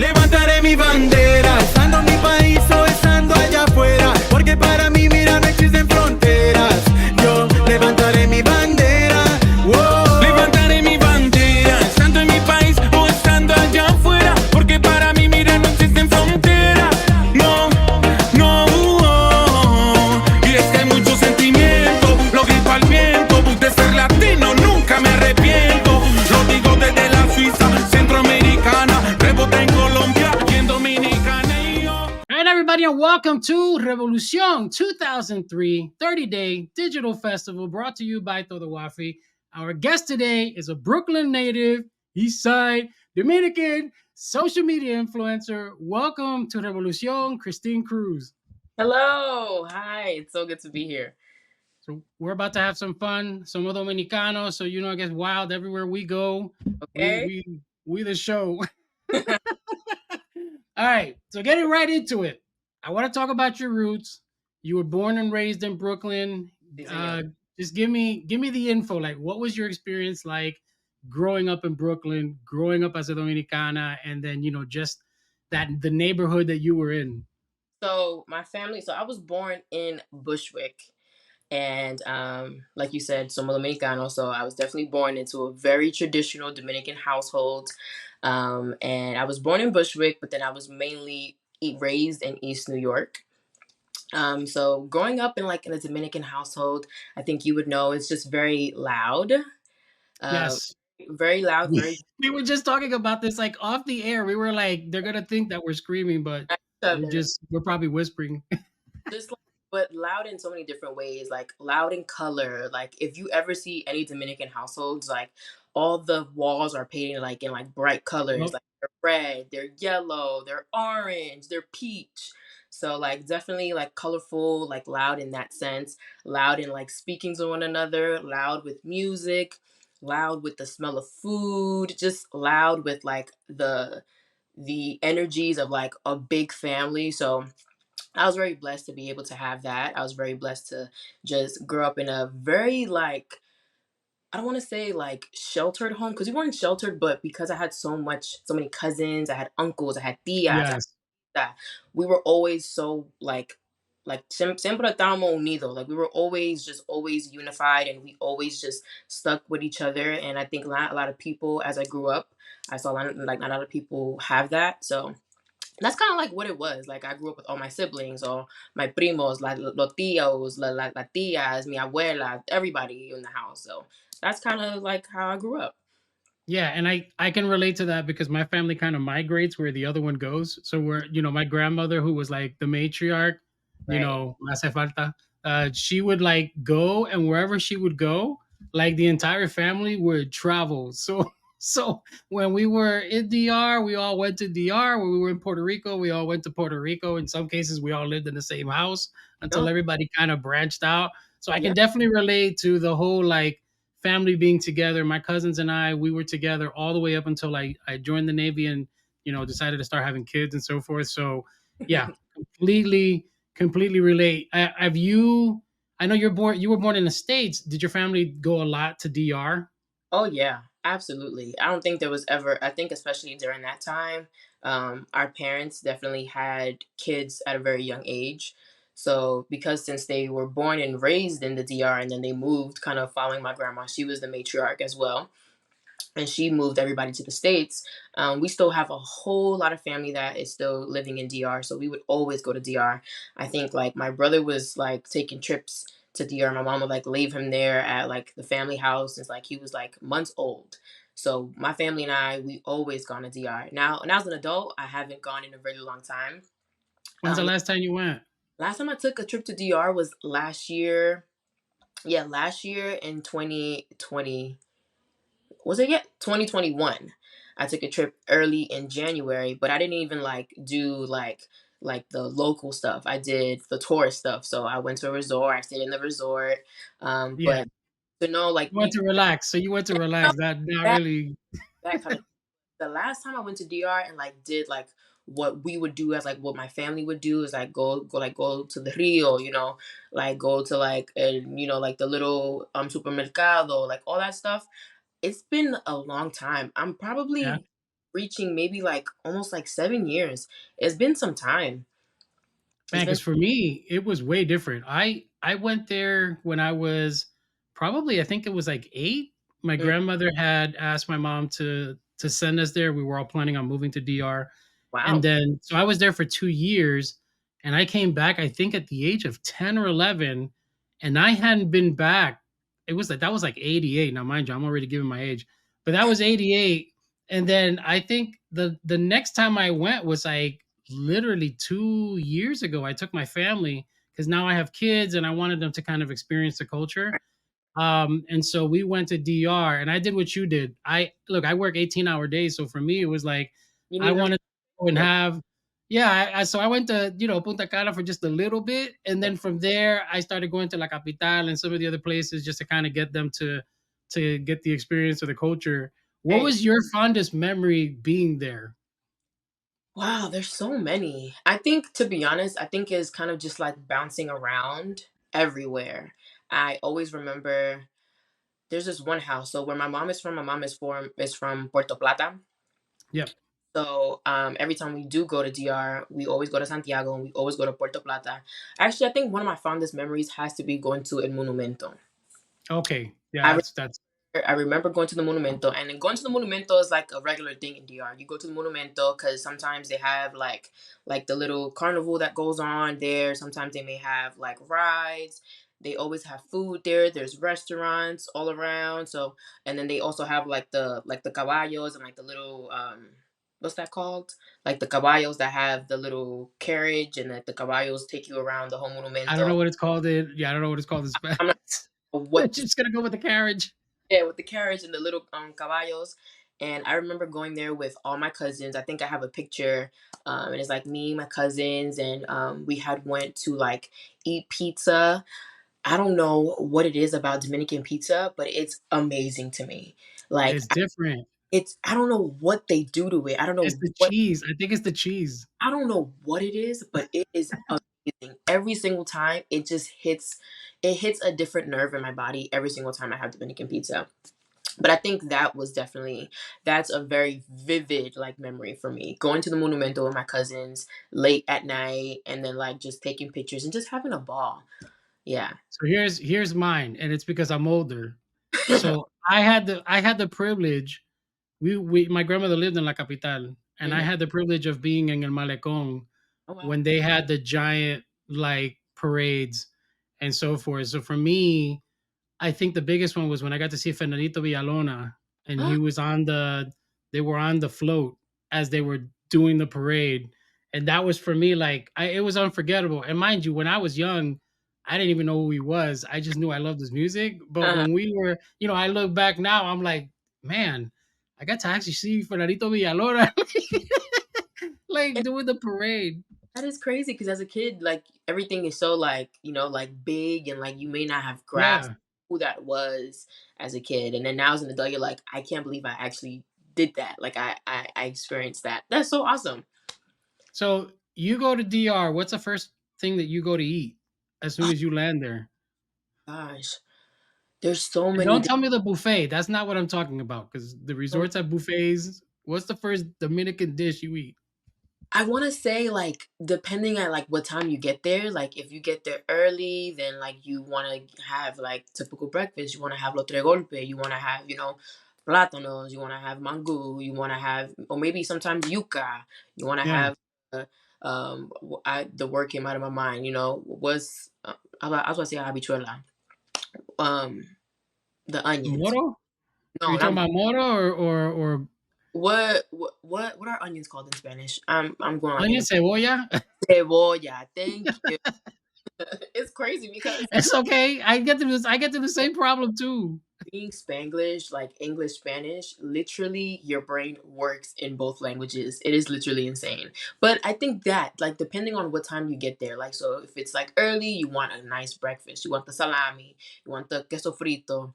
Levantaré mi bandera, estando en mi país o estando allá afuera, porque para mí, mira, no existen fronteras. Yo levantaré mi bandera, wow. Levantaré mi bandera, estando en mi país o estando allá afuera, porque para mí, mira, no existen fronteras. No, no, y es que hay mucho sentimiento, lo grito al viento, de ser latino nunca me arrepiento. Lo digo desde la Suiza, centroamericana, rebota en Colombia y en Dominicana y yo. All right, everybody, and welcome to Revolucion 2003 30-day digital festival brought to you by Todo Wafi. Our guest today is a Brooklyn native, East Side, Dominican, social media influencer. Welcome to Revolucion, Christine Cruz. Hello. Hi. It's so good to be here. So we're about to have some fun. Somos Dominicanos, so it gets wild everywhere we go. Okay. We the show. All right, so getting right into it. I want to talk about your roots. You were born and raised in Brooklyn. Just give me the info. Like, what was your experience like growing up in Brooklyn, growing up as a Dominicana, and then just the neighborhood that you were in. So my family. So I was born in Bushwick, and like you said, somos Dominicano. So I was definitely born into a very traditional Dominican household. And I was born in Bushwick, but then I was mainly raised in East New York. So growing up in a Dominican household, I think you would know it's just very loud. Yes. Very loud, very We were just talking about this like off the air. We were like, they're gonna think that we're screaming, but we're probably whispering. just like, but loud in so many different ways, like loud in color. Like if you ever see any Dominican households, like all the walls are painted like in like bright colors, Well, like they're red, they're yellow, they're orange, they're peach. So like definitely like colorful, like loud in that sense, loud in like speaking to one another, loud with music, loud with the smell of food, just loud with like the energies of like a big family. So I was very blessed to be able to have that. I was very blessed to just grow up in a very like, I don't want to say like sheltered home because we weren't sheltered, but because I had so many cousins, I had uncles, I had tias, yes. that we were always so like siempre estábamos unidos. Like we were always unified, and we always just stuck with each other. And I think not a lot of people, as I grew up, I saw like not a lot of people have that. So that's kind of like what it was. Like I grew up with all my siblings, or my primos, like los tíos, la tías, mi abuela, everybody in the house. So that's kind of like how I grew up. Yeah, and I can relate to that because my family kind of migrates where the other one goes. So we're my grandmother, who was like the matriarch, Right. me hace falta. She would like go, and wherever she would go, like the entire family would travel. So so when we were in DR, we all went to DR. When we were in Puerto Rico, we all went to Puerto Rico. In some cases, we all lived in the same house until No. everybody kind of branched out. So I Yeah. can definitely relate to the whole like family being together. My cousins and I, we were together all the way up until I joined the Navy and decided to start having kids and so forth. So yeah, completely relate. Have you? I know you were born in the States. Did your family go a lot to DR? Oh yeah, absolutely. I don't think there was ever. I think especially during that time, our parents definitely had kids at a very young age. So because since they were born and raised in the DR, and then they moved, kind of following my grandma, she was the matriarch as well, and she moved everybody to the States. We still have a whole lot of family that is still living in DR, so we would always go to DR. I think like my brother was like taking trips to DR. My mom would like leave him there at like the family house since like he was like months old. So my family and I, we always gone to DR. Now as an adult, I haven't gone in a really long time. When's the last time you went? Last time I took a trip to DR was last year. Yeah, last year in 2020, was it yet 2021. I took a trip early in January, but I didn't even like do like the local stuff. I did the tourist stuff. So I went to a resort, I stayed in the resort. Yeah, But to know like you went to relax. So you went to relax. That not that really. that kind of, the last time I went to DR and like did like what we would do, as like what my family would do, is like go to the Rio, like go to like like the little supermercado, like all that stuff. It's been a long time. I'm Yeah. probably reaching maybe like almost like 7 years. It's been some time. It's Man, been because for me, it was way different. I went there when I was probably, I think it was like 8. My mm, grandmother had asked my mom to send us there. We were all planning on moving to DR. And wow. then so I was there for 2 years, and I came back, I think, at the age of 10 or 11, and I hadn't been back. It was like that was like 88. Now, mind you, I'm already giving my age, but that was 88. And then I think the next time I went was like literally 2 years ago. I took my family because now I have kids and I wanted them to kind of experience the culture. And so we went to DR and I did what you did. I work 18-hour days. So for me, it was like You I need them. wanted to go and Yep. have, yeah. So I went to, Punta Cana for just a little bit. And then from there, I started going to La Capital and some of the other places just to kind of get them to get the experience of the culture. What Hey, was your fondest memory being there? wow, there's so many. I think, to be honest, I think it's kind of just like bouncing around everywhere. I always remember there's this one house. So where my mom is from, my mom is from Puerto Plata. Yep. So every time we do go to DR, we always go to Santiago and we always go to Puerto Plata. Actually, I think one of my fondest memories has to be going to El Monumento. Okay. Yeah, I that's I remember going to the Monumento, and then going to the Monumento is like a regular thing in DR. You go to the Monumento because sometimes they have like the little carnival that goes on there. Sometimes they may have like rides. They always have food there. There's restaurants all around. So and then they also have like the caballos and like the little what's that called? Like the caballos that have the little carriage and that the caballos take you around the whole I don't Monumento. know what it's called in, yeah, I don't know what it's called in Spanish. I'm not sure what Just gonna go with the carriage. Yeah, with the carriage and the little caballos. And I remember going there with all my cousins. I think I have a picture, and it's like me, my cousins, and we had went to like eat pizza. I don't know what it is about Dominican pizza, but it's amazing to me. Like It's different. it's I don't know what they do to it. It's the cheese. I think it's the cheese. I don't know what it is, but it is amazing. Every single time it hits a different nerve in my body every single time I have Dominican pizza. But I think that's a very vivid like memory for me. Going to the Monumento with my cousins late at night and then like just taking pictures and just having a ball. Yeah. So here's mine, and it's because I'm older. So I had the privilege. We my grandmother lived in La Capital, and I Mhm. had the privilege of being in El Malecón Oh wow. when they had the giant like parades and so forth. So for me, I think the biggest one was when I got to see Fernandito Villalona, and he was on the they were on the float as they were doing the parade, and that was for me like it was unforgettable. And mind you, when I was young, I didn't even know who he was. I just knew I loved his music. But Uh, when we were, I look back now, I'm like, man, I got to actually see Fernandito Villalona like and doing the parade. that is crazy because as a kid, like everything is so like big and like you may not have grasped Yeah. who that was as a kid. And then now as an adult, you're like, I can't believe I actually did that. Like I experienced that. That's so awesome. So you go to DR. What's the first thing that you go to eat as soon Oh as you land there? gosh. There's so And many don't tell me the buffet. That's not what I'm talking about because the different resorts have buffets. What's the first Dominican dish you eat? I wanna say, like, depending on, like, what time you get there, like, if you get there early, then, like, you wanna have, like, typical breakfast. You wanna have lo tres golpe, you wanna have, plátanos, you wanna have mango, you wanna have or maybe sometimes yuca. You wanna Yeah. have, the word came out of my mind, was, I was gonna say habichuela. Um, the onions. Moro? Are No, you talking not about moro or what are onions called in Spanish? I'm going, like, onion in cebolla? cebolla, thank you. It's crazy because It's okay. I get to the same problem too. being Spanglish, like English, Spanish, literally your brain works in both languages. It is literally insane. But I think that, like, depending on what time you get there, like, so if it's like early, you want a nice breakfast. You want the salami, you want the queso frito.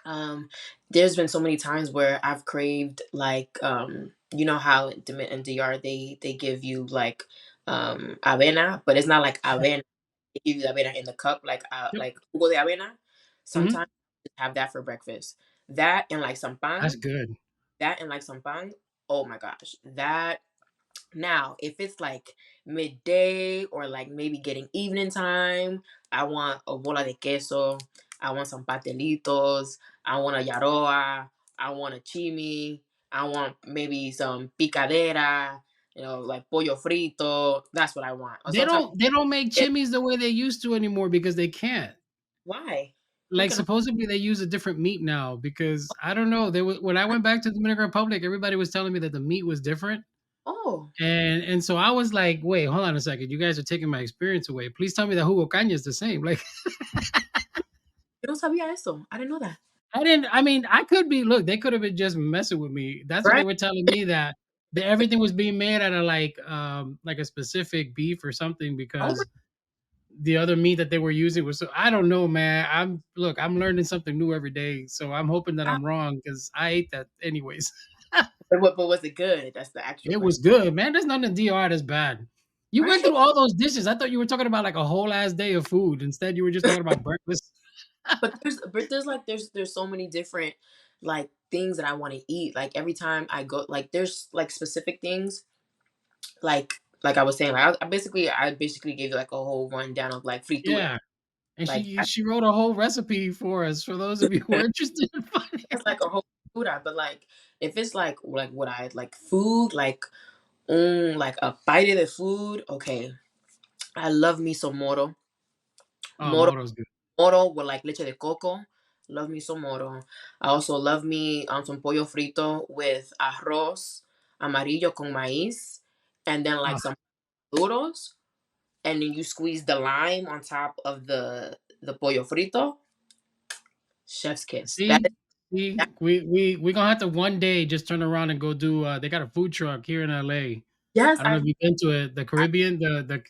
Um, there's been so many times where I've craved like you know how in DR they give you like avena, but it's not like avena. They give you the avena in the cup, Yep. like jugo de avena. Mhm. Sometimes I just have that for breakfast. That and like some That's pan. good. That and like some pan. Oh my gosh, that now, if it's like midday or like maybe getting evening time, I want a bola de queso. I want some pastelitos. I want a yaroa. I want a chimi. I want maybe some picadera. Like pollo frito. That's what I want. Or sometimes, They don't make it, chimneys the way they used to anymore because they can't. why? We Like can. supposedly they use a different meat now because I don't know. When I went back to the Dominican Republic, everybody was telling me that the meat was different. Oh, And so I was like, wait, hold on a second. You guys are taking my experience away. Please tell me that jugo caña is the same. Like yo no sabía eso. I didn't know that. I mean, I could be look, they could have been just messing with me. That's what they Right? were telling me that everything was being made out of like a specific beef or something Oh my. because the other meat that they were using was so I don't know, man. I'm learning something new every day. So I'm hoping that God. I'm wrong because I ate that anyways. But was it good? That's the actual It question. was good, man. There's nothing in DR that's bad. You went Right? through all those dishes. I thought you were talking about like a whole ass day of food. Instead, you were just talking about breakfast. But there's like there's so many different like things that I want to eat. Like every time I go, like there's like specific things like I was saying, like I basically gave you like a whole rundown of like fritura. Yeah. And Like she wrote a whole recipe for us for those of you who are interested in finding that's it. like a whole fritura. But like if it's like what I like food, like a bite of the food, okay. I love me some Oh, moro Moro's good. moro with like leche de coco. Love me some moro. I also love me some pollo frito with arroz amarillo con maíz, and then like Oh, some duros, and then you squeeze the lime on top of the pollo frito. Chef's kiss. That is see, see, that. we gonna have to one day just turn around and go do. They got a food truck here in LA. Yes, I don't know if you've been to it. The I, Caribbean, the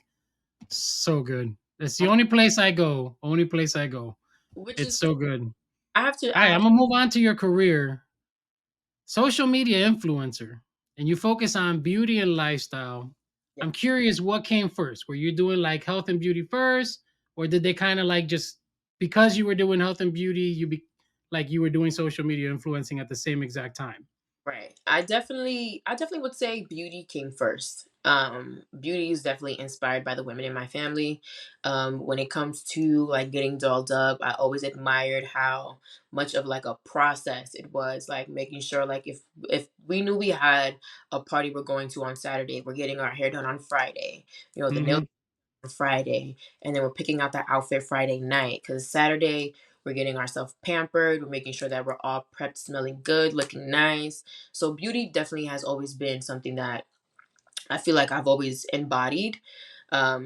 so good. It's the I only place I go. Only place I go. which It's is so good. All I have to I right, have I'm gonna move on to your career. Social media influencer, and you focus on beauty and lifestyle. yeah. I'm curious what came first. Were you doing like health and beauty first, or did they kind of like just because you were doing health and beauty, like you were doing social media influencing at the same exact time? Right. I definitely would say beauty came first. Beauty is definitely inspired by the women in my family. When it comes to like getting dolled up, I always admired how much of like a process it was, like making sure like if we knew we had a party we're going to on Saturday, we're getting our hair done on Friday, the nails Hmm. on Friday, and then we're picking out that outfit Friday night because Saturday we're getting ourselves pampered. We're making sure that we're all prepped, smelling good, looking nice. So beauty definitely has always been something that I feel like I've always embodied.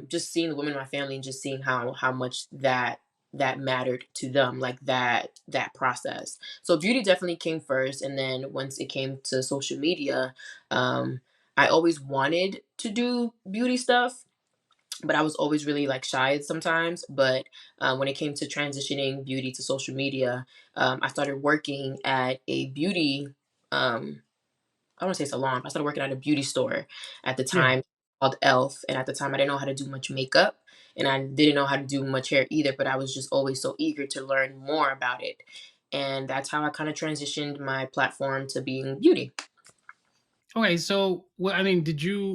Just seeing the women in my family and just seeing how much that mattered to them, like that process. So beauty definitely came first, and then once it came to social media, um, I always wanted to do beauty stuff, but I was always really like shy sometimes. But when it came to transitioning beauty to social media, I started working at a beauty. I don't want to say salon. I started working at a beauty store at the Yeah. time called Elf, and at the time I didn't know how to do much makeup, and I didn't know how to do much hair either. But I was just always so eager to learn more about it, and that's how I kind of transitioned my platform to being beauty. Okay, so what I mean,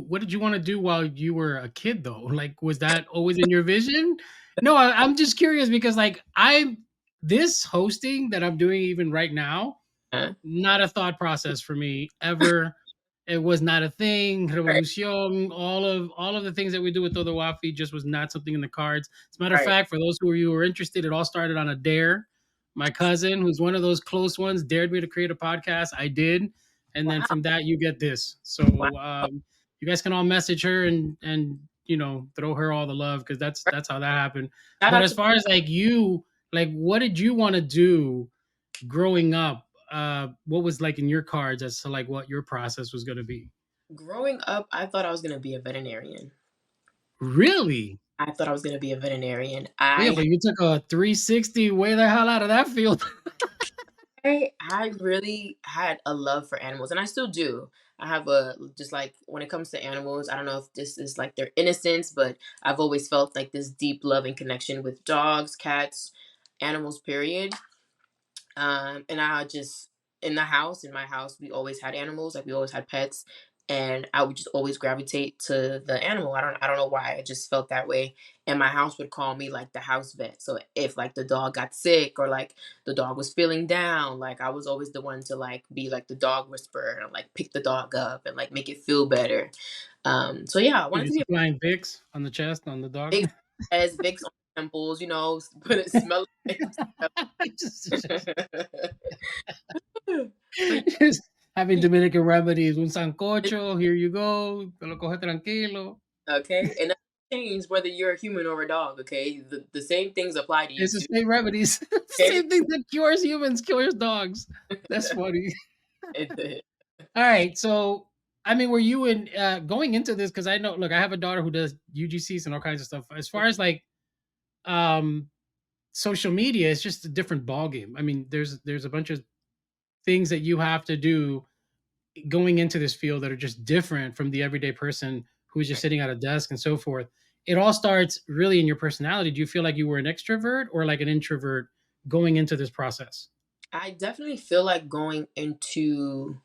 what did you want to do while you were a kid though? Like, was that always in your vision? No, I'm just curious because like I this hosting that I'm doing even right now, Uh, not a thought process for me ever. It was not a thing. right, Revolucion, all of the things that we do with Todo Wafi just was not something in the cards. As a matter of right. fact, for those who are interested, it all started on a dare. My cousin, who's one of those close ones, dared me to create a podcast. I did, and then Wow, from that, you get this. So wow. you guys can all message her and throw her all the love because Right. that's how that happened. Shout But out as to far as like you, like what did you want to do growing up? What was like in your cards as to like what your process was going to be? growing up. I thought I was gonna be a veterinarian. Really? I thought I was gonna be a veterinarian. Well, yeah, but you took a 360 way the hell out of that field. I really had a love for animals, and I still do. I have a just like when it comes to animals, I don't know if this is like their innocence, but I've always felt like this deep love and connection with dogs, cats, animals, period. And I just in the house, in my house, we always had animals, like we always had pets, and I would just always gravitate to the animal. I don't know why. I just felt that way. And my house would call me like the house vet. So if like the dog got sick or like the dog was feeling down, like I was always the one to like be like the dog whisperer and like pick the dog up and like make it feel better. So yeah, I You're wanted to just be a applying Vicks on the chest on the dog. big as Vicks on the temples, put it smell it. just, But just having Dominican remedies. Un sancocho, here you go. Te lo coge tranquilo. okay, and that change whether you're a human or a dog. Okay, the same things apply to you It's the too. same remedies. Okay. Same thing that cures humans, cures dogs. That's funny. All right. So, I mean, were you in going into this? Because I know, look, I have a daughter who does UGCs and all kinds of stuff. As far as like um, social media, it's just a different ballgame. I mean, there's a bunch of things that you have to do going into this field that are just different from the everyday person who's just sitting at a desk and so forth. It all starts really in your personality. Do you feel like you were an extrovert or like an introvert going into this process? I definitely feel like going into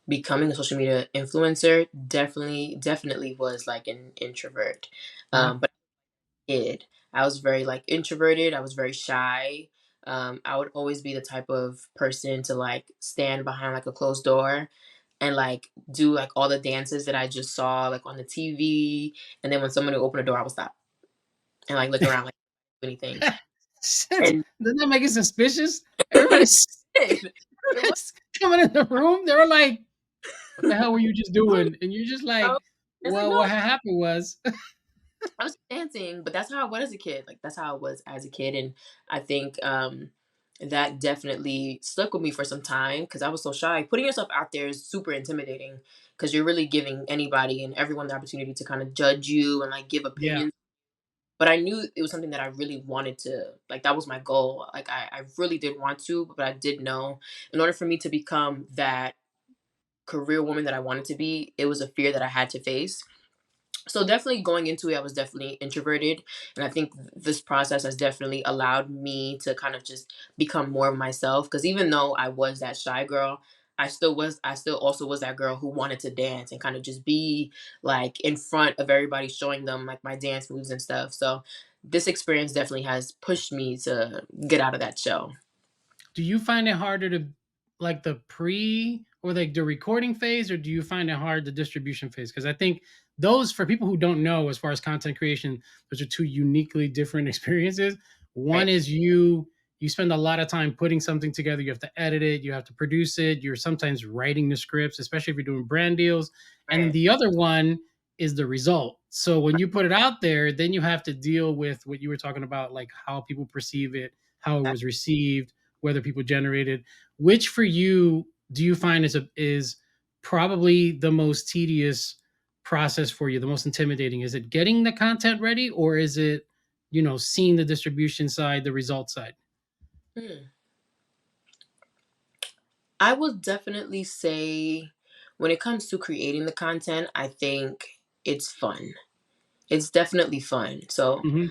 becoming a social media influencer definitely was like an introvert. Yeah. But kid. I was very like introverted. I was very shy. I would always be the type of person to like stand behind like a closed door and like do like all the dances that I just saw like on the TV. And then when someone would open the door, I would stop and like look around like anything. Shit. And Doesn't that make it suspicious? Everybody's it was coming in the room. They were like, "What the hell were you just like, doing?" And you're just no. like, It's like "Well, no, what happened was, I was dancing, but that's how I was as a kid. Like that's how I was as a kid, and I think that definitely stuck with me for some time because I was so shy. Putting yourself out there is super intimidating because you're really giving anybody and everyone the opportunity to kind of judge you and like give yeah, opinions. But I knew it was something that I really wanted to like. That was my goal. Like I really did want to, but I did know in order for me to become that career woman that I wanted to be, it was a fear that I had to face. So definitely going into it, I was definitely introverted, and I think this process has definitely allowed me to kind of just become more of myself. Because even though I was that shy girl, I still also was that girl who wanted to dance and kind of just be like in front of everybody, showing them like my dance moves and stuff. So this experience definitely has pushed me to get out of that shell. do you find it harder to like the pre or like the recording phase, or do you find it hard the distribution phase? Because I think those for people who don't know, as far as content creation, those are two uniquely different experiences. One Right? is you spend a lot of time putting something together. You have to edit it, you have to produce it. You're sometimes writing the scripts, especially if you're doing brand deals. And then Right. the other one is the result. So when you put it out there, then you have to deal with what you were talking about, like how people perceive it, how it was received, whether people generated. Which for you do you find is probably the most tedious process for you, the most intimidating? Is it getting the content ready, or is it seeing the distribution side, the result side? Hmm. I will definitely say when it comes to creating the content, I think it's fun. It's definitely fun. So Hmm.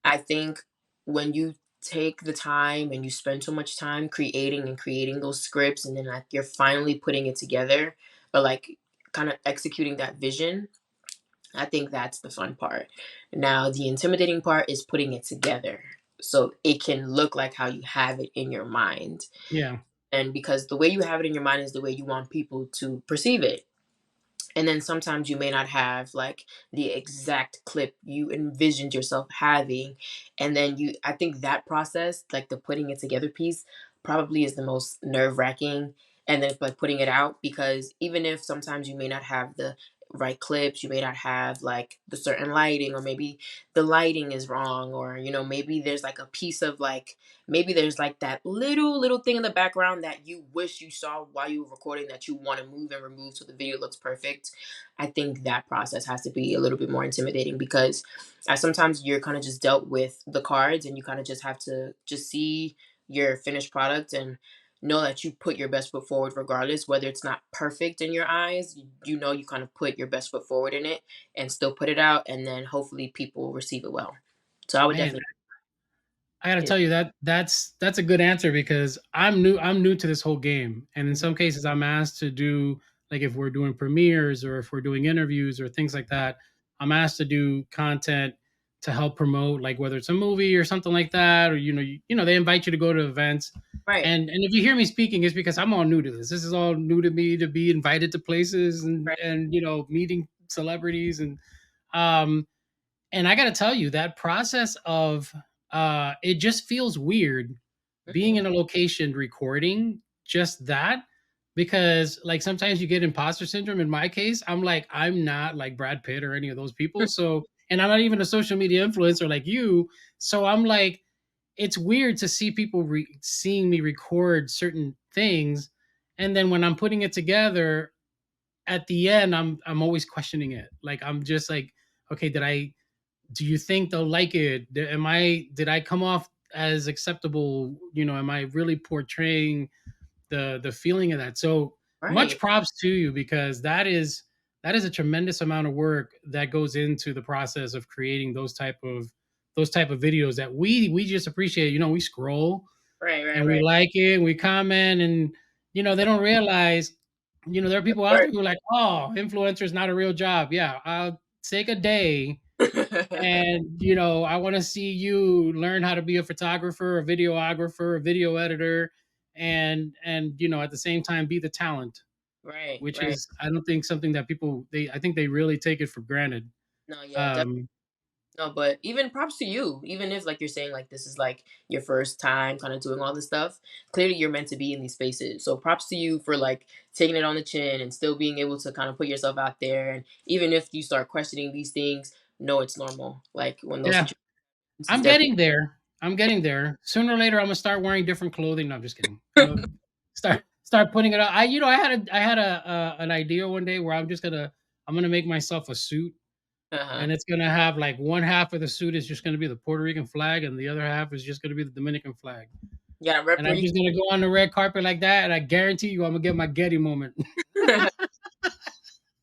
I think when you take the time and you spend so much time creating and creating those scripts and then like you're finally putting it together or like kind of executing that vision, I think that's the fun part. Now the intimidating part is putting it together so it can look like how you have it in your mind. Yeah, And because the way you have it in your mind is the way you want people to perceive it. And then sometimes you may not have like the exact clip you envisioned yourself having. And then I think that process, like the putting it together piece, probably is the most nerve wracking. And then like putting it out, because even if sometimes you may not have the right clips, you may not have like the certain lighting, or maybe the lighting is wrong, or maybe there's like a piece of like, maybe there's like that little thing in the background that you wish you saw while you were recording that you want to move and remove so the video looks perfect. I think that process has to be a little bit more intimidating because sometimes you're kind of just dealt with the cards and you kind of just have to just see your finished product and know that you put your best foot forward regardless, whether it's not perfect in your eyes. You kind of put your best foot forward in it and still put it out, and then hopefully people receive it well. So I would man. definitely I gotta Yeah. tell you that that's a good answer because I'm new to this whole game, and in Mhm. some cases I'm asked to do, like, if we're doing premieres or if we're doing interviews or things like that, I'm asked to do content to help promote, like whether it's a movie or something like that, or they invite you to go to events, Right. and if you hear me speaking, it's because I'm all new to this. This is all new to me, to be invited to places and Right. meeting celebrities, um and I got to tell you that process of it just feels weird being Mhm. in a location recording just that, because like sometimes you get imposter syndrome. In my case, I'm like, I'm not like Brad Pitt or any of those people, so, and I'm not even a social media influencer like you, so I'm like, it's weird to see people seeing me record certain things, and then when I'm putting it together at the end, I'm always questioning it. Like, I'm just like, okay, do you think they'll like it? Did I come off as acceptable? Am I really portraying the feeling of that? So much Right. props to you, because that is a tremendous amount of work that goes into the process of creating those type of videos that we just appreciate. We scroll Right. Right. and we Right. like it and we comment, and they don't realize, there are people out there Work. who are like, oh, influencer is not a real job. Yeah, I'll take a day, and I want to see you learn how to be a photographer, a videographer, a video editor, and at the same time be the talent, Right. which Right. is, I don't think, something that people, they I think they really take it for granted. No. Yeah. um No, but even props to you. Even if, like, you're saying, like, this is like your first time kind of doing all this stuff, clearly you're meant to be in these spaces. So props to you for like taking it on the chin and still being able to kind of put yourself out there. And even if you start questioning these things, no, it's normal. Like when those yeah, situations, it's I'm definitely getting there. I'm getting there. Sooner or later, I'm gonna start wearing different clothing. No, I'm just kidding. Start putting it on. I had an idea one day where I'm gonna make myself a suit, uh-huh. and it's gonna have, like, one half of the suit is just gonna be the Puerto Rican flag, and the other half is just gonna be the Dominican flag. You gotta And I'm represent. just gonna go on the red carpet like that, and I guarantee you, I'm gonna get my Getty moment.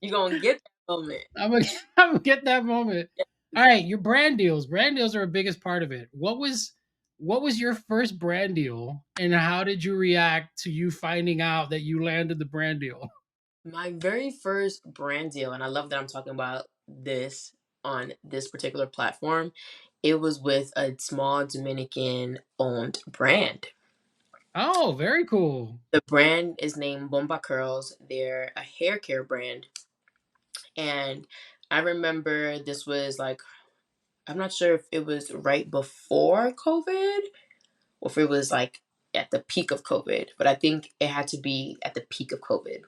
You're gonna get that moment. I'm gonna, I'm gonna get that moment. All right, your brand deals. Brand deals are a biggest part of it. What was your first brand deal, and how did you react to you finding out that you landed the brand deal? My very first brand deal, and I love that I'm talking about this on this particular platform. It was with a small Dominican owned brand. Oh, very cool. The brand is named Bomba Curls. They're a hair care brand. And I remember this was like, I'm not sure if it was right before COVID or if it was like at the peak of COVID, but I think it had to be at the peak of COVID.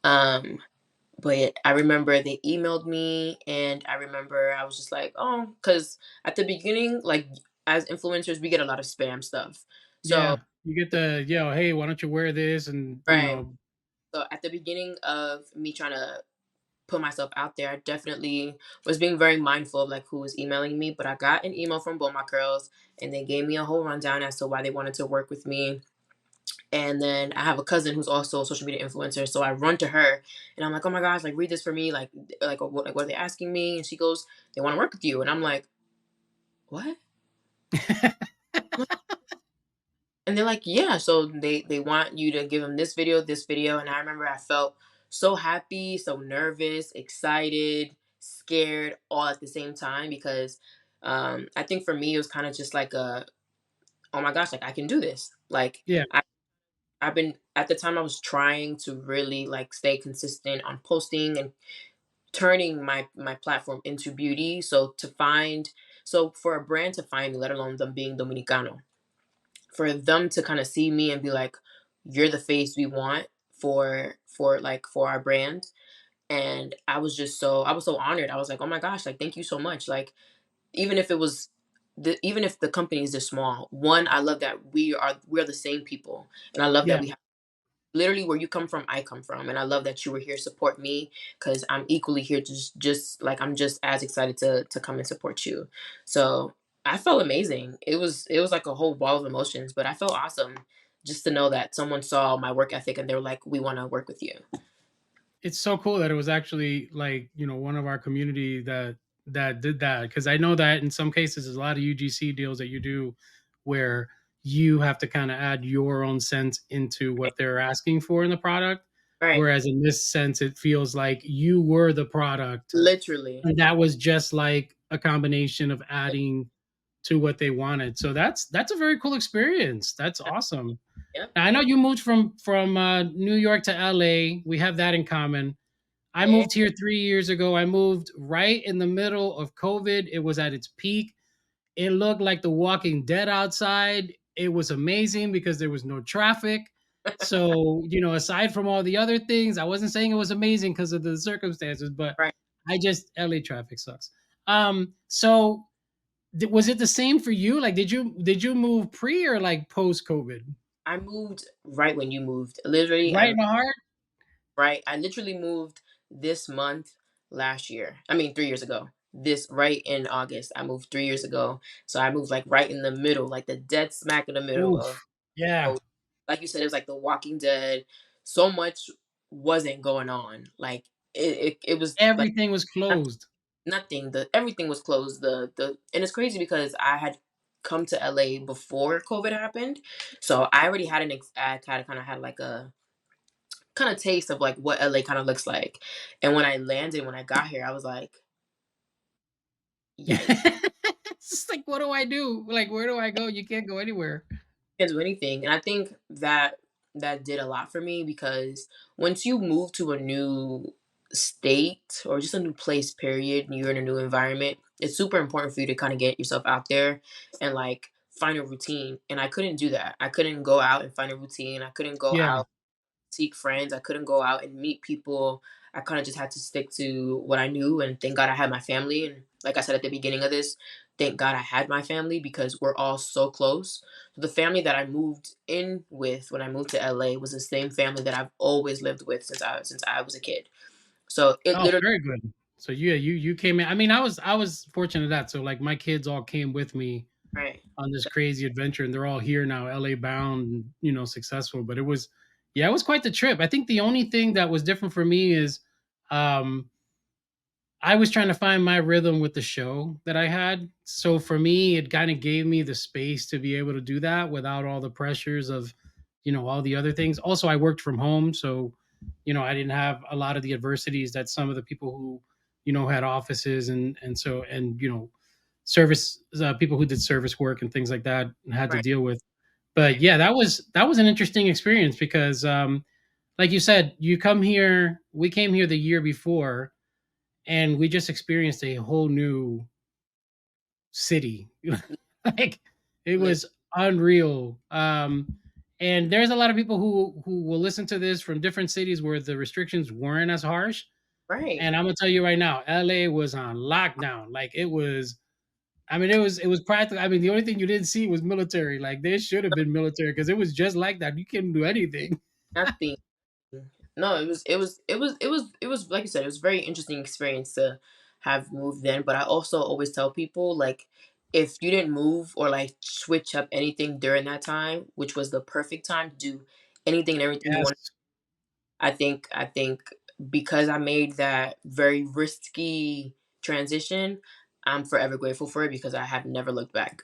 Um, but I remember they emailed me, and I remember I was just like, oh, because at the beginning, like as influencers, we get a lot of spam stuff. So, Yeah, you get the, hey, why don't you wear this? And right. So at the beginning of me trying to put myself out there, I definitely was being very mindful of like who was emailing me. But I got an email from Boma Curls, and they gave me a whole rundown as to why they wanted to work with me. And then I have a cousin who's also a social media influencer, so I run to her and I'm like, "Oh my gosh, like read this for me, like what are they asking me?" And she goes, "They want to work with you," and I'm like, "What?" And they're like, "Yeah, so they want you to give them this video," and I remember I felt so happy, so nervous, excited, scared, all at the same time because I think for me it was kind of just like a, oh my gosh, like I can do this. Like Yeah, I've been at the time I was trying to really like stay consistent on posting and turning my platform into beauty. So for a brand to find me, let alone them being Dominicano, for them to kind of see me and be like, "You're the face we want for our brand." And I was so honored. I was like, "Oh my gosh, like thank you so much." Like even if it was even if the company is this small, one, I love that we're the same people, and I love that yeah. we literally where you come from, I come from, and I love that you were here to support me because I'm equally here to just like I'm just as excited to come and support you. So I felt amazing. It was like a whole ball of emotions, but I felt awesome just to know that someone saw my work ethic and they were like, "We want to work with you." It's so cool that it was actually, like, one of our community that that did that, because I know that in some cases there's a lot of UGC deals that you do where you have to kind of add your own sense into what they're asking for in the product. Right. Whereas in this sense, it feels like you were the product, Literally. and that was just like a combination of adding to what they wanted. So that's a very cool experience. That's awesome. Yep. Now, I know you moved from New York to LA. We have that in common. I Yeah. moved here 3 years ago. I moved right in the middle of COVID. It was at its peak. It looked like The Walking Dead outside. It was amazing because there was no traffic. So, aside from all the other things, I wasn't saying it was amazing because of the circumstances, but Right. I just LA traffic sucks. So was it the same for you? Like, did you move pre or like post COVID? I moved right when you moved. Literally, Right in the heart? right. I literally moved this month last year. I mean, 3 years ago. This right in August. I moved 3 years ago. So I moved like right in the middle, like the dead smack in the middle of, Oof. Yeah. oh, like you said, it was like The Walking Dead. So much wasn't going on. Like it was like Everything was closed. nothing. The everything was closed. The and it's crazy because I had come to LA before COVID happened, so I already had I kind of had like a kind of taste of like what LA kind of looks like. And when I landed, when I got here, I was like, yikes. It's just like, what do I do? Like, where do I go? You can't go anywhere. Can't do anything. And I think that that did a lot for me because once you move to a new state or just a new place, period, and you're in a new environment, it's super important for you to kind of get yourself out there and like find a routine. And I couldn't do that. I couldn't go out and find a routine. I couldn't go Yeah, out seek friends. I couldn't go out and meet people. I kind of just had to stick to what I knew. And thank God I had my family. And like I said at the beginning of this, thank God I had my family because we're all so close. So the family that I moved in with when I moved to LA was the same family that I've always lived with since I was a kid. So it oh, literally, very good. So yeah, you came in. I mean, I was fortunate that, so like my kids all came with me right, on this crazy adventure, and they're all here now, LA bound, and, successful. But yeah, it was quite the trip. I think the only thing that was different for me is, um, I was trying to find my rhythm with the show that I had. So for me, it kind of gave me the space to be able to do that without all the pressures of, all the other things. Also, I worked from home, so I didn't have a lot of the adversities that some of the people who, had offices and service people who did service work and things like that had to right, deal with. But right, yeah, that was an interesting experience because, like you said, we came here the year before, and we just experienced a whole new city. Like, it lit- was unreal. And there's a lot of people who will listen to this from different cities where the restrictions weren't as harsh. right. And I'm gonna tell you right now, LA was on lockdown. Like, it was. I mean, it was practical. I mean, the only thing you didn't see was military. Like, there should have been military because it was just like that. You couldn't do anything. Nothing. No, it was like you said, it was a very interesting experience to have moved then. But I also always tell people like if you didn't move or like switch up anything during that time, which was the perfect time to do anything and everything you Yes, want, I think because I made that very risky transition, I'm forever grateful for it because I have never looked back.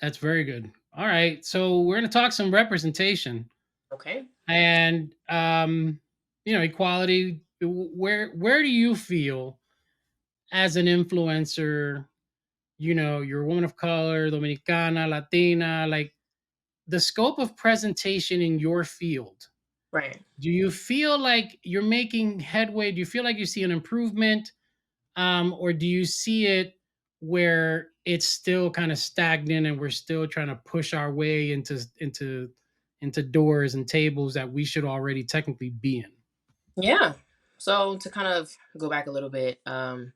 that's very good. All right, so we're gonna talk some representation. Okay. And equality. Where do you feel as an influencer, you're a woman of color, dominicana, latina, like, the scope of presentation in your field? Right. Do you feel like you're making headway? Do you feel like you see an improvement, or do you see it where it's still kind of stagnant and we're still trying to push our way into doors and tables that we should already technically be in? Yeah. So to kind of go back a little bit, when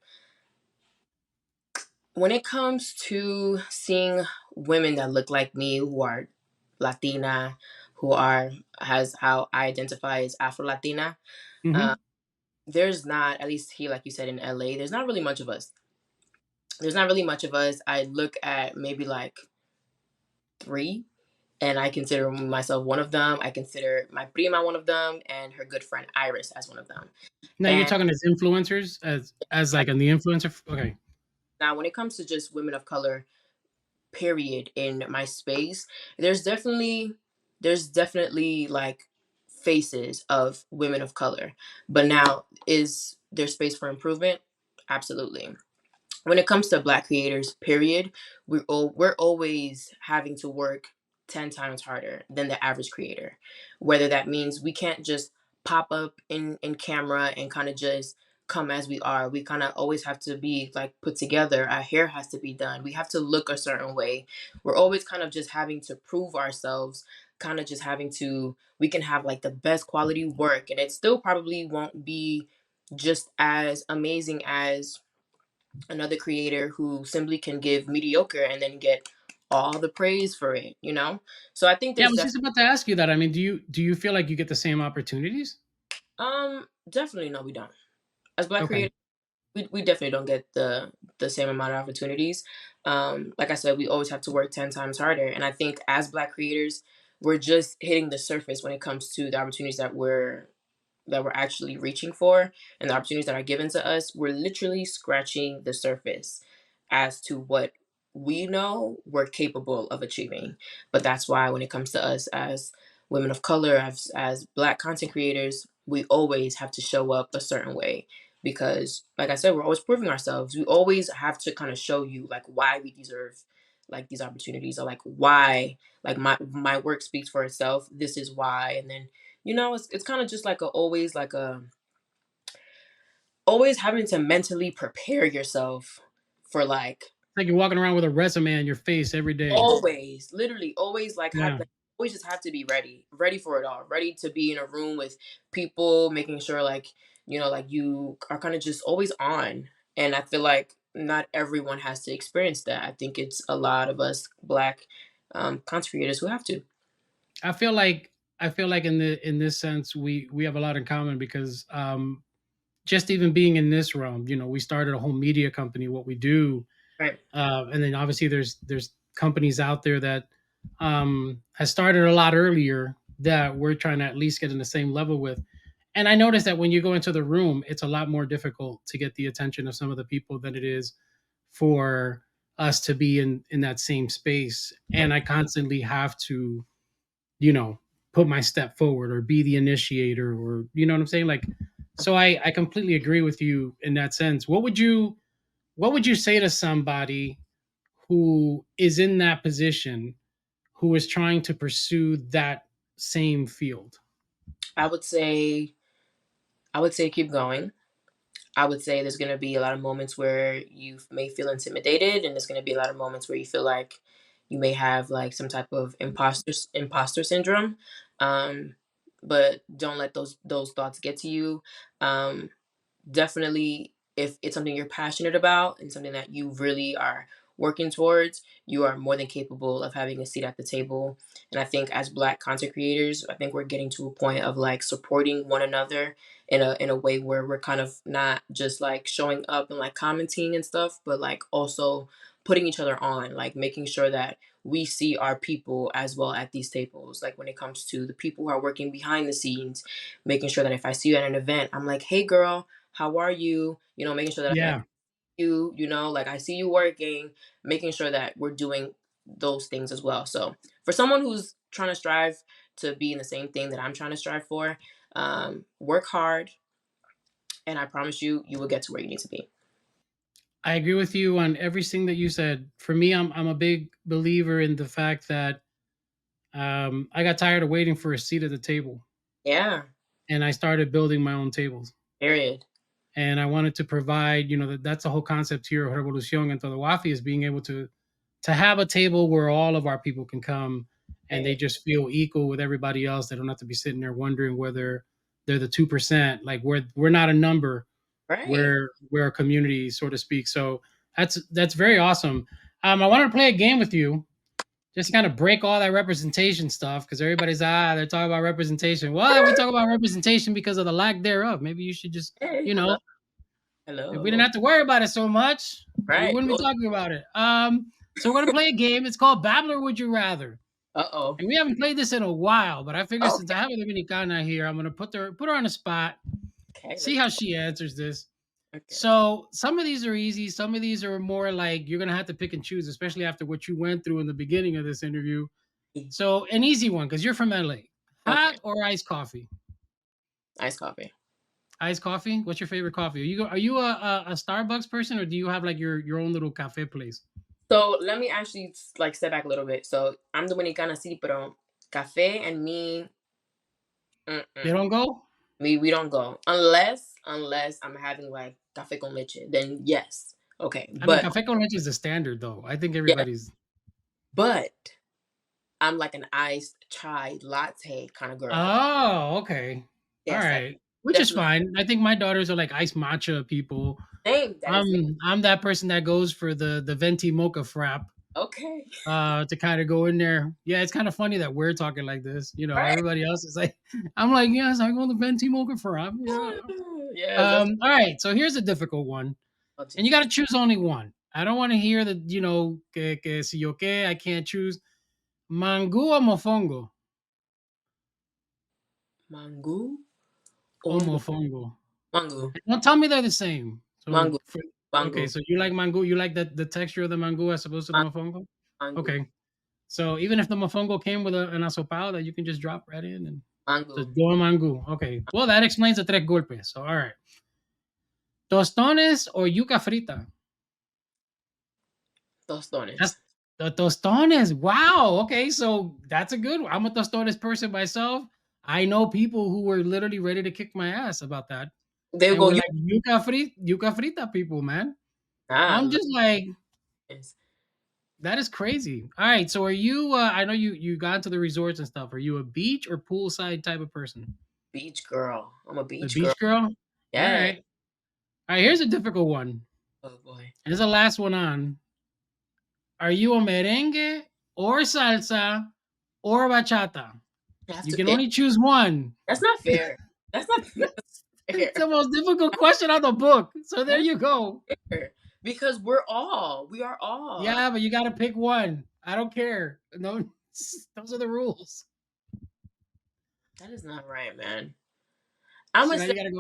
it comes to seeing women that look like me who are Latina, who are has how I identify as Afro Latina, uh, Hmm. there's not, at least here, like you said, in LA, there's not really much of us. There's not really much of us. I look at maybe like three, and I consider myself one of them. I consider my prima one of them, and her good friend Iris as one of them. Now you're And talking as influencers, as like on the influencer. Okay. Now, when it comes to just women of color, period, in my space, there's definitely like faces of women of color. But now, is there space for improvement? Absolutely. When it comes to black creators, period, we're always having to work 10 times harder than the average creator. Whether that means we can't just pop up in camera and kind of just come as we are. We kind of always have to be like put together. Our hair has to be done. We have to look a certain way. We're always kind of just having to prove ourselves, kind of just having to, we can have like the best quality work and it still probably won't be just as amazing as another creator who simply can give mediocre and then get all the praise for it, you know? So I think Yeah, I there's was just about to ask you that. I mean, do you feel like you get the same opportunities? definitely no, we don't. As black Okay. creators, we definitely don't get the same amount of opportunities. Like I said, we always have to work 10 times harder. And I think as black creators, we're just hitting the surface when it comes to the opportunities that we're actually reaching for and the opportunities that are given to us. We're literally scratching the surface as to what we know we're capable of achieving. But that's why when it comes to us as women of color, as black content creators, we always have to show up a certain way because like I said, we're always proving ourselves. We always have to kind of show you like why we deserve like these opportunities or like why like my work speaks for itself. This is why. And then it's kind of just like a always like a always having to mentally prepare yourself for like Like you're walking around with a resume on your face every day. always literally always like have Yeah. like always just have to be ready for it all, ready to be in a room with people, making sure like like you are kind of just always on. And I feel like not everyone has to experience that. I think it's a lot of us black content creators who have to. I feel like in this sense we have a lot in common because just even being in this realm, we started a whole media company. What we do, Right. and then obviously there's companies out there that has started a lot earlier that we're trying to at least get in the same level with. And I noticed that when you go into the room, it's a lot more difficult to get the attention of some of the people than it is for us to be in that same space. And I constantly have to, you know, put my step forward or be the initiator, or you know what I'm saying? Like, so I completely agree with you in that sense. What would you say to somebody who is in that position, who is trying to pursue that same field? I would say keep going. I would say there's going to be a lot of moments where you may feel intimidated, and there's going to be a lot of moments where you feel like you may have like some type of imposter syndrome. Um, but don't let those thoughts get to you. Um, Definitely, if it's something you're passionate about and something that you really are working towards, you are more than capable of having a seat at the table. And I think as black content creators, I think we're getting to a point of like supporting one another in a way where we're kind of not just like showing up and like commenting and stuff, but like also putting each other on, like making sure that we see our people as well at these tables. Like when it comes to the people who are working behind the scenes, making sure that if I see you at an event, I'm like, hey girl, how are you? Making sure that I Yeah, like I see you working, making sure that we're doing those things as well. So for someone who's trying to strive to be in the same thing that I'm trying to strive for, work hard, and I promise you, you will get to where you need to be. I agree with you on everything that you said. For me, I'm a big believer in the fact that I got tired of waiting for a seat at the table, Yeah. and I started building my own tables. Period. And I wanted to provide, that's the whole concept here of Revolucion and Todo Wafi, is being able to have a table where all of our people can come and they Right. just feel equal with everybody else. They don't have to be sitting there wondering whether they're the 2%. Like we're not a number. Right. We're a community, so to speak. So that's very awesome. I wanted to play a game with you, just to kind of break all that representation stuff, because everybody's they're talking about representation. Well, we talk about representation because of the lack thereof. Maybe you should just, Hey, you hello. know, if we didn't Hello. have to worry about it so much, we Right. wouldn't be talking about it. So we're gonna play a game. It's called Babbler Would You Rather. Uh-oh. And we haven't played this in a while, but I figured since Okay. I have a Dominicana here, I'm gonna put her on the spot, Okay. see Let's how go. she answers this. Okay. So some of these are easy. Some of these are more like you're gonna have to pick and choose, especially after what you went through in the beginning of this interview. So an easy one because you're from LA. Okay. Hot or iced coffee? Iced coffee. Iced coffee. What's your favorite coffee? Are you a Starbucks person or do you have like your own little cafe place? So let me actually like step back a little bit. So I'm Dominicana, sí, pero café and me, They mm-mm. don't go. We don't go unless I'm having like café con leche. Then yes, okay. I mean, But cafe con leche is the standard though. I think yeah, everybody's. but I'm like an iced chai latte kind of girl. Oh, okay. All Yes, like right. Which is definitely fine. I think my daughters are like iced matcha people. same. That is me. I'm that person that goes for the venti mocha frap Okay, to kind of go in there. Yeah, it's kind of funny that we're talking like this. right? Everybody else is like, I'm like, yes, I go the venti mocha frap. Yeah. Yes, that's All right. So here's a difficult one, oh and you got Jesus. to choose only one. I don't want to hear that. Que si yo que I can't choose. Mango or mofongo? Mango Or or mofongo? mango, Don't tell me they're the same. So, mango, okay, mango, so you like mango? You like the texture of the mango as opposed to the mofongo? mango, Okay, so even if the mofongo came with an asopao that you can just drop right in and just mango. go mango. Okay, well that explains the tres golpes. So all right, tostones or yuca frita? That's Tostones. the tostones. Wow. Okay, so that's a good one. I'm a tostones person myself. I know people who were literally ready to kick my ass about that, They and go we're you. like yuca frita people, man. Ah, I'm just like, yes. that is crazy. All right, so are you? I know you got to the resorts and stuff. Are you a beach or poolside type of person? Beach girl. I'm a A beach girl. beach girl. All Yeah. right. All right. Here's a difficult one. Oh boy. And this is the last one on. Are you a merengue or salsa or bachata? I have You to can pick. only choose one. That's not fair. That's not fair. It's the most difficult question on the book. So there That's you go. fair. Because we are all. Yeah, but you got to pick one. I don't care. No, those are the rules. That is not right, man. I'm So gonna now say. you got to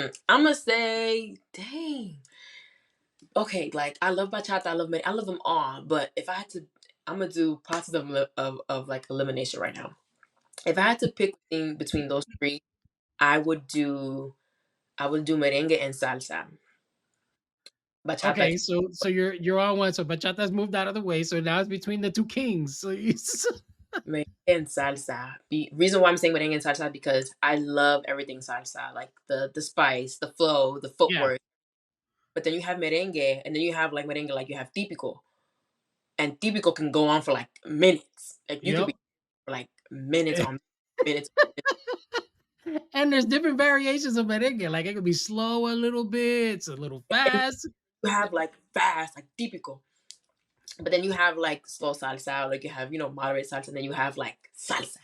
go. I'm gonna say, dang. Okay, like I love bachata, I love them all. But if I had to, I'm gonna do process of like elimination right now. If I had to pick between those three, I would do I would do merengue and salsa. Bachata Okay, so you're on one. So bachata's moved out of the way. So now it's between the two kings. So you, merengue and salsa. Reason why I'm saying merengue and salsa because I love everything salsa, like the spice, the flow, the yeah, footwork. But then you have merengue, and then you have like merengue, like you have típico, and típico can go on for like minutes. Like you could yep. be for like minutes on minutes. And there's different variations of merengue. Like it could be slow a little bit, it's a little And fast. you have like fast, like típico. But then you have like slow salsa, like you have moderate salsa, and then you have like salsa.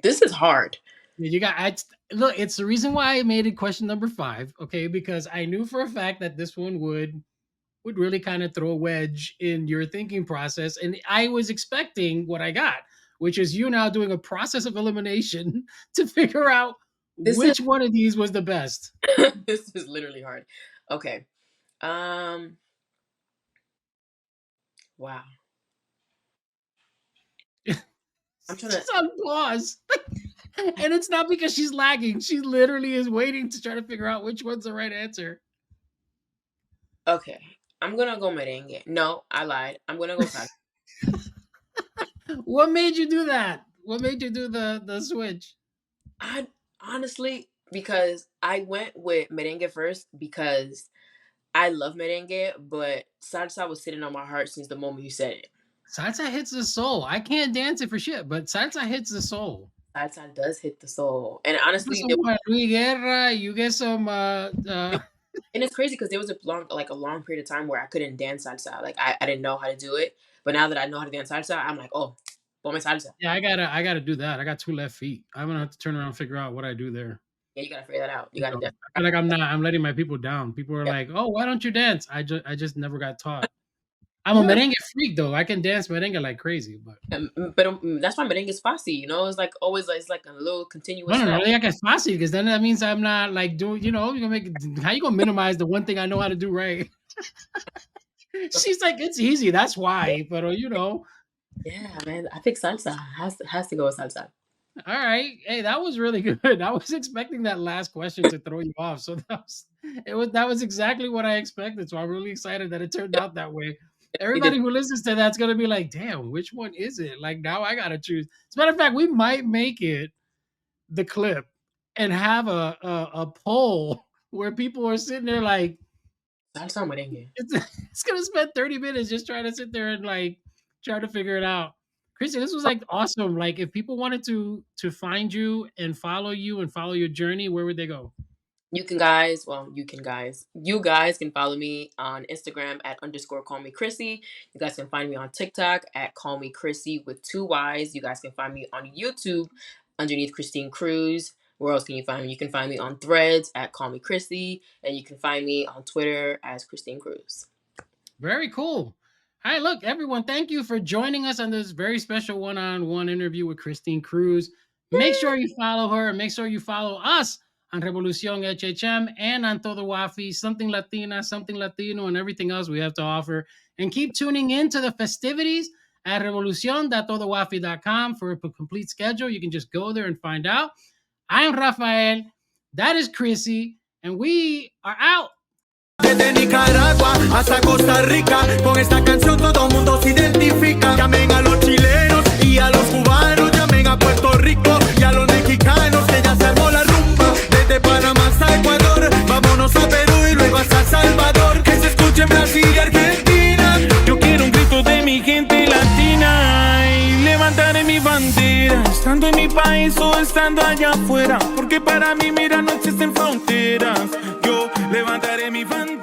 This is hard. You got look. It's the reason why I made it question number 5. Okay, because I knew for a fact that this one would really kind of throw a wedge in your thinking process. And I was expecting what I got, which is you now doing a process of elimination to figure out This is which one of these was the best. this is literally hard. Okay. Um. Wow. I'm trying to. She's on pause. And it's not because she's lagging. She literally is waiting to try to figure out which one's the right answer. Okay. I'm gonna go merengue. No, I lied. I'm gonna go salsa. What made you do that? What made you do the switch? I honestly because I went with merengue first because I love merengue, but salsa was sitting on my heart since the moment you said it. Salsa hits the soul. I can't dance it for shit, but salsa hits the soul. Salsa does hit the soul, and You put honestly, some Luis Guerra, you get some and it's crazy because there was a long period of time where I couldn't dance salsa. Like I didn't know how to do it, but now that I know how to dance salsa, I'm like, oh, ponme salsa. yeah, I gotta do that. I got 2 left feet. I'm gonna have to turn around and figure out what I do there. Yeah, you gotta figure that out. You You gotta know, definitely. I feel like I'm letting my people down. People are like, "Oh, why don't you dance?" I just never got taught. I'm a merengue freak though. I can dance merengue like crazy, but That's why merengue is fussy. It's like always like, it's like a little no, continuous no, no, step. like it's fácil because then that means I'm not like doing. You're gonna make how you gonna minimize the one thing I know how to do right? She's like, it's easy. That's why. But. Yeah, man. I think salsa has to go with salsa. All right. Hey, that was really good. I was expecting that last question to throw you off. So that was exactly what I expected. So I'm really excited that it turned out that way. We did. Everybody who listens to that's gonna be like, damn, which one is it? Like now I gotta choose. As a matter of fact, we might make it the clip and have a poll where people are sitting there like Salsa o merengue. it's it's gonna spend 30 minutes just trying to sit there and like try to figure it out. Christian, this was like awesome. Like if people wanted to find you and follow you and follow your journey, where would they go? You guys can follow me on Instagram at underscore call me Chrissy. You guys can find me on TikTok at call me Chrissy with 2 Y's. You guys can find me on YouTube underneath Christine Cruz. Where else can you find me? You can find me on Threads at call me Chrissy, and you can find me on Twitter as Christine Cruz. Very cool. All right, look, everyone, thank you for joining us on this very special one-on-one interview with Christine Cruz. Make sure you follow her and make sure you follow us on Revolucion HHM and on Todo Wafi, Something Latina, Something Latino, and everything else we have to offer. And keep tuning in to the festivities at revolucion.todowafi.com for a complete schedule. You can just go there and find out. I am Rafael. That is Chrissy. And we are out. Desde Nicaragua hasta Costa Rica, con esta canción todo el mundo se identifica. Llamen a los chilenos y a los cubanos, llamen a Puerto Rico y a los mexicanos, que ya se armó la rumba. Desde Panamá hasta Ecuador, vámonos a Perú y luego hasta Salvador. Que se escuche en Brasil y Argentina. Yo quiero un grito de mi gente latina y levantaré mi bandera, estando en mi país o estando allá afuera, porque para mí, mira, no existen fronteras. Yo levantaré mi bandera.